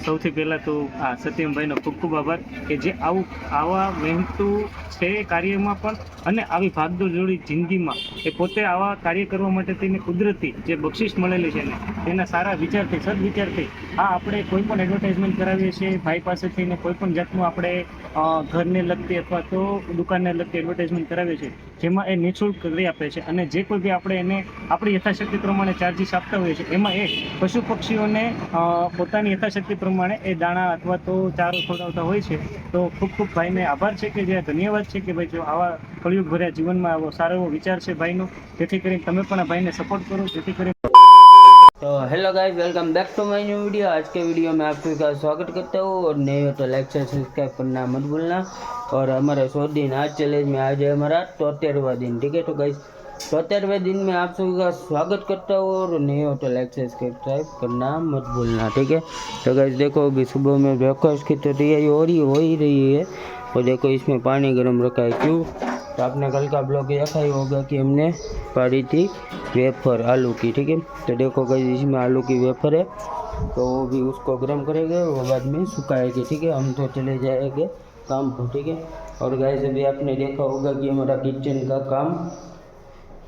સૌથી પહેલાં તો સત્યમભાઈનો ખૂબ ખૂબ આભાર કે જે આવા મહેનતું છે કાર્યમાં પણ અને આવી ભાગદોડની જિંદગીમાં એ પોતે આવા કાર્ય કરવા માટે તેને કુદરતી જે બક્ષિસ મળેલી છે ને તેના સારા વિચારથી સદવિચારથી આપણે કોઈ પણ એડવર્ટાઇઝમેન્ટ કરાવીએ છીએ ભાઈ પાસેથી ને કોઈ પણ જાતનું આપણે ઘરને લગતી અથવા તો દુકાનને લગતી એડવર્ટાઇઝમેન્ટ કરાવીએ છીએ જેમાં એ નિઃશુલ્ક કરી આપે છે અને જે કોઈ બી આપણે એને આપણી યથાશક્તિ પ્રમાણે ચાર્જીસ આપતા હોઈએ છીએ એમાં એ પશુ પક્ષીઓને પોતાની યથાશક્તિ પ્રમાણે એ દાણા અથવા તો ચારો ખવડાવતા હોય છે. તો ખૂબ ખૂબ ભાઈને આભાર છે કે જે ધન્યવાદ છે કે ભાઈ જો આવા કળિયુગ ભર્યા જીવનમાં આવો સારો એવો વિચાર છે ભાઈનો, જેથી કરીને તમે પણ આ ભાઈને સपोર્ट करो જેથી કરીને. तो hello guys, welcome back to my new video. आज के वीडियो में आप सभी का स्वागत करता हूँ और नए हो तो लाइक शेयर सब्सक्राइब करना मत भूलना। और हमारे 100 दिन आज चैलेंज में आज है हमारा 73वां दिन, ठीक है। तो गाइस 73वें दिन में आप सभी का स्वागत करता हूँ और नए हो तो लाइक शेयर सब्सक्राइब करना मत भूलना, ठीक है। तो गाइस देखो अभी सुबह में ब्रेकफास्ट की तो तैयारी हो ही रही है और देखो इसमें पानी गर्म रखा है। क्यों? तो आपने कल का ब्लॉग देखा ही होगा कि हमने पारी थी वेफर आलू की, ठीक है। तो देखो गाइस इसमें आलू की वेफर है तो वो भी उसको गर्म करेंगे और बाद में सुखाएंगे, ठीक है। हम तो चले जाएंगे काम पर, ठीक है। और गाइस अभी आपने देखा होगा कि हमारा किचन का काम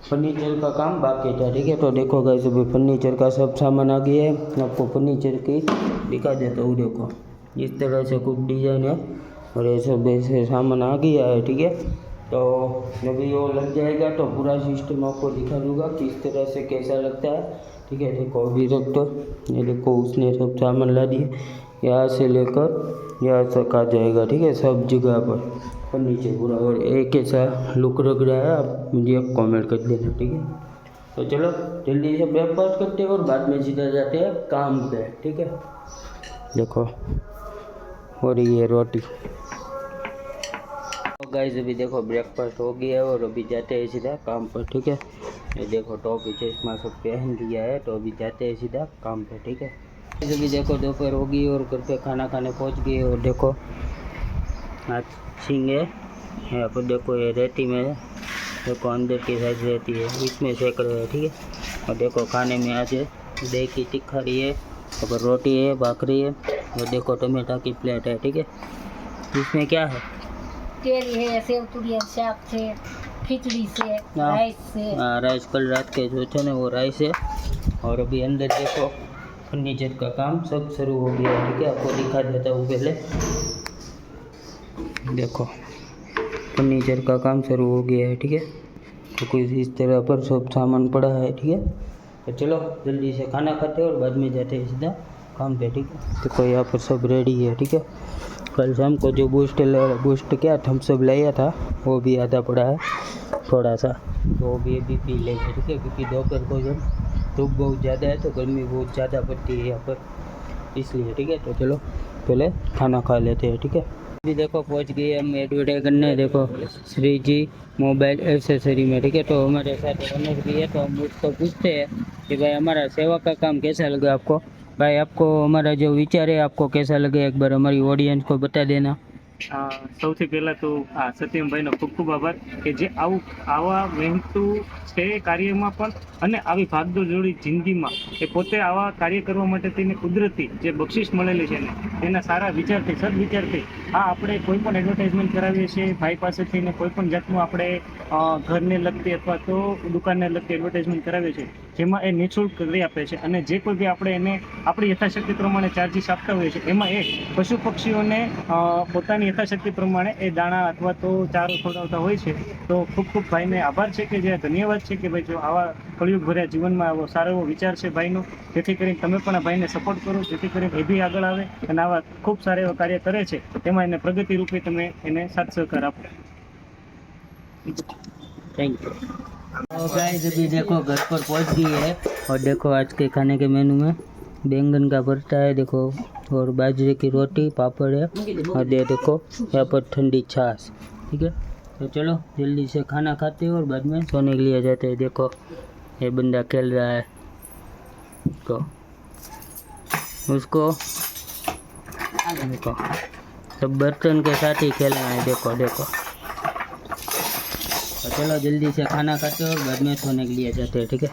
फर्नीचर का काम बाकी था, ठीक है। तो देखो गाइस अभी फर्नीचर का सब सामान आ गया है। आपको फर्नीचर की दिखा देता हूँ। देखो इस तरह से कुछ डिज़ाइन है और ये सब ऐसे सामान आ गया है, ठीक है। तो जब ये वो लग जाएगा तो पूरा सिस्टम आपको दिखा दूंगा किस तरह से कैसा लगता है, ठीक है। देखो अभी तक तो ये देखो उसने सब सामान ला दिए, यहाँ से लेकर यहाँ तक आ जाएगा, ठीक है। सब जगह पर फर्नीचर पूरा और एक ऐसा लुक लग रहा है, आप मुझे कमेंट कर देना, ठीक है। तो चलो जल्दी से ब्रेकफास्ट करते हैं और बाद में सीधा जाते हैं काम पे, ठीक है। देखो और ये रोटी। तो गाइस अभी देखो ब्रेकफास्ट हो गया है और अभी जाते हैं सीधा काम पर, ठीक है। ये देखो टॉपी चश्मा सब पहन लिया है तो अभी जाते हैं सीधा काम पे, ठीक है। अभी देखो दोपहर हो गई और घर पे खाना खाने पहुंच गए और देखो आज झींगे यहाँ पर देखो ये रेती में देखो अंदर की साइड रहती है इसमें सेक रहे हैं, ठीक है। और देखो खाने में आज दही की तिखारी है और रोटी है, भाखरी है और देखो टमाटर की प्लेट है, ठीक है। इसमें क्या है? केरी है, सेव तुरिया शाक से, खिचड़ी से, राइस से। राइस कल रात के जो थे ना वो राइस है। और अभी अंदर देखो फर्नीचर का काम सब शुरू हो गया है, ठीक है। आपको दिखा देता हूँ पहले। देखो फर्नीचर का काम शुरू हो गया है, ठीक है। तो कुछ इस तरह पर सब सामान पड़ा है, ठीक है। तो चलो जल्दी से खाना खाते हैं और बाद में जाते हैं सीधा काम पे, ठीक है। देखो यहाँ पर सब रेडी है, ठीक है। कल शाम को जो बूस्ट क्या थम्सअप लाया था वो भी आधा पड़ा है थोड़ा सा, तो वो भी अभी पी लेंगे, ठीक है। क्योंकि दोपहर को जब धूप बहुत ज़्यादा है तो गर्मी बहुत ज़्यादा पड़ती है यहाँ पर, इसलिए, ठीक है। तो चलो पहले खाना खा लेते हैं, ठीक है। अभी देखो पहुँच गए हम एडवर्टाइज करने, देखो श्री जी मोबाइल एक्सेसरी में, ठीक है। तो हमारे साथ रमेश भी है तो हम उसको पूछते हैं कि भाई हमारा सेवा का काम कैसा लगा आपको। भाई आपको हमारा जो विचार है आपको कैसा लगे एक बार हमारी ऑडियंस को बता देना। સૌથી પહેલાં તો સત્યમભાઈનો ખૂબ ખૂબ આભાર કે જે આવા મહેનતું છે કાર્યમાં પણ અને આવી ભાગદોડની જિંદગીમાં એ પોતે આવા કાર્ય કરવા માટે તેને કુદરતી જે બક્ષિસ મળેલી છે ને તેના સારા વિચારથી સદવિચારથી આપણે કોઈ પણ એડવર્ટાઇઝમેન્ટ કરાવીએ છીએ ભાઈ પાસેથી ને કોઈ પણ જાતનું આપણે ઘરને લગતી અથવા તો દુકાનને લગતી એડવર્ટાઇઝમેન્ટ કરાવીએ છીએ જેમાં એ નિઃશુલ્ક કરી આપે છે અને જે કોઈ બી આપણે એને આપણી યથાશક્તિ પ્રમાણે ચાર્જીસ આપતા હોઈએ છીએ એમાં એ પશુ પક્ષીઓને પોતાની યથાશક્તિ પ્રમાણે એ દાણા અથવા તો ચારો ખવડાવતા હોય છે. તો ખૂબ ખૂબ ભાઈને આભાર છે કે જે ધન્યવાદ છે કે ભાઈ જો આવા કળિયુગ ભર્યા જીવનમાં આવો સારો એવો વિચાર છે ભાઈનો, જેથી કરીને તમે પણ આ ભાઈને સપોર્ટ કરો જેથી કરીને એ બી આગળ આવે અને આવા ખૂબ સારા એવા કાર્ય કરે છે તેમાં એને પ્રગતિ રૂપે તમે એને સાથ સહકાર આપો. Thank you. तो गाइस अभी देखो घर पर पहुंच गई है और देखो आज के खाने के मेनू में बैंगन का भरता है देखो और बाजरे की रोटी पापड़ है और ये देखो यहाँ पर ठंडी छाछ, ठीक है। तो चलो जल्दी से खाना खाते हैं और बाद में सोने के लिए जाते हैं। देखो ये बंदा खेल रहा है तो उसको देखो सब बर्तन के साथ ही खेलना है, देखो देखो। तो चलो जल्दी से खाना खाते हैं और बाद में सोने के लिए जाते हैं, ठीक है।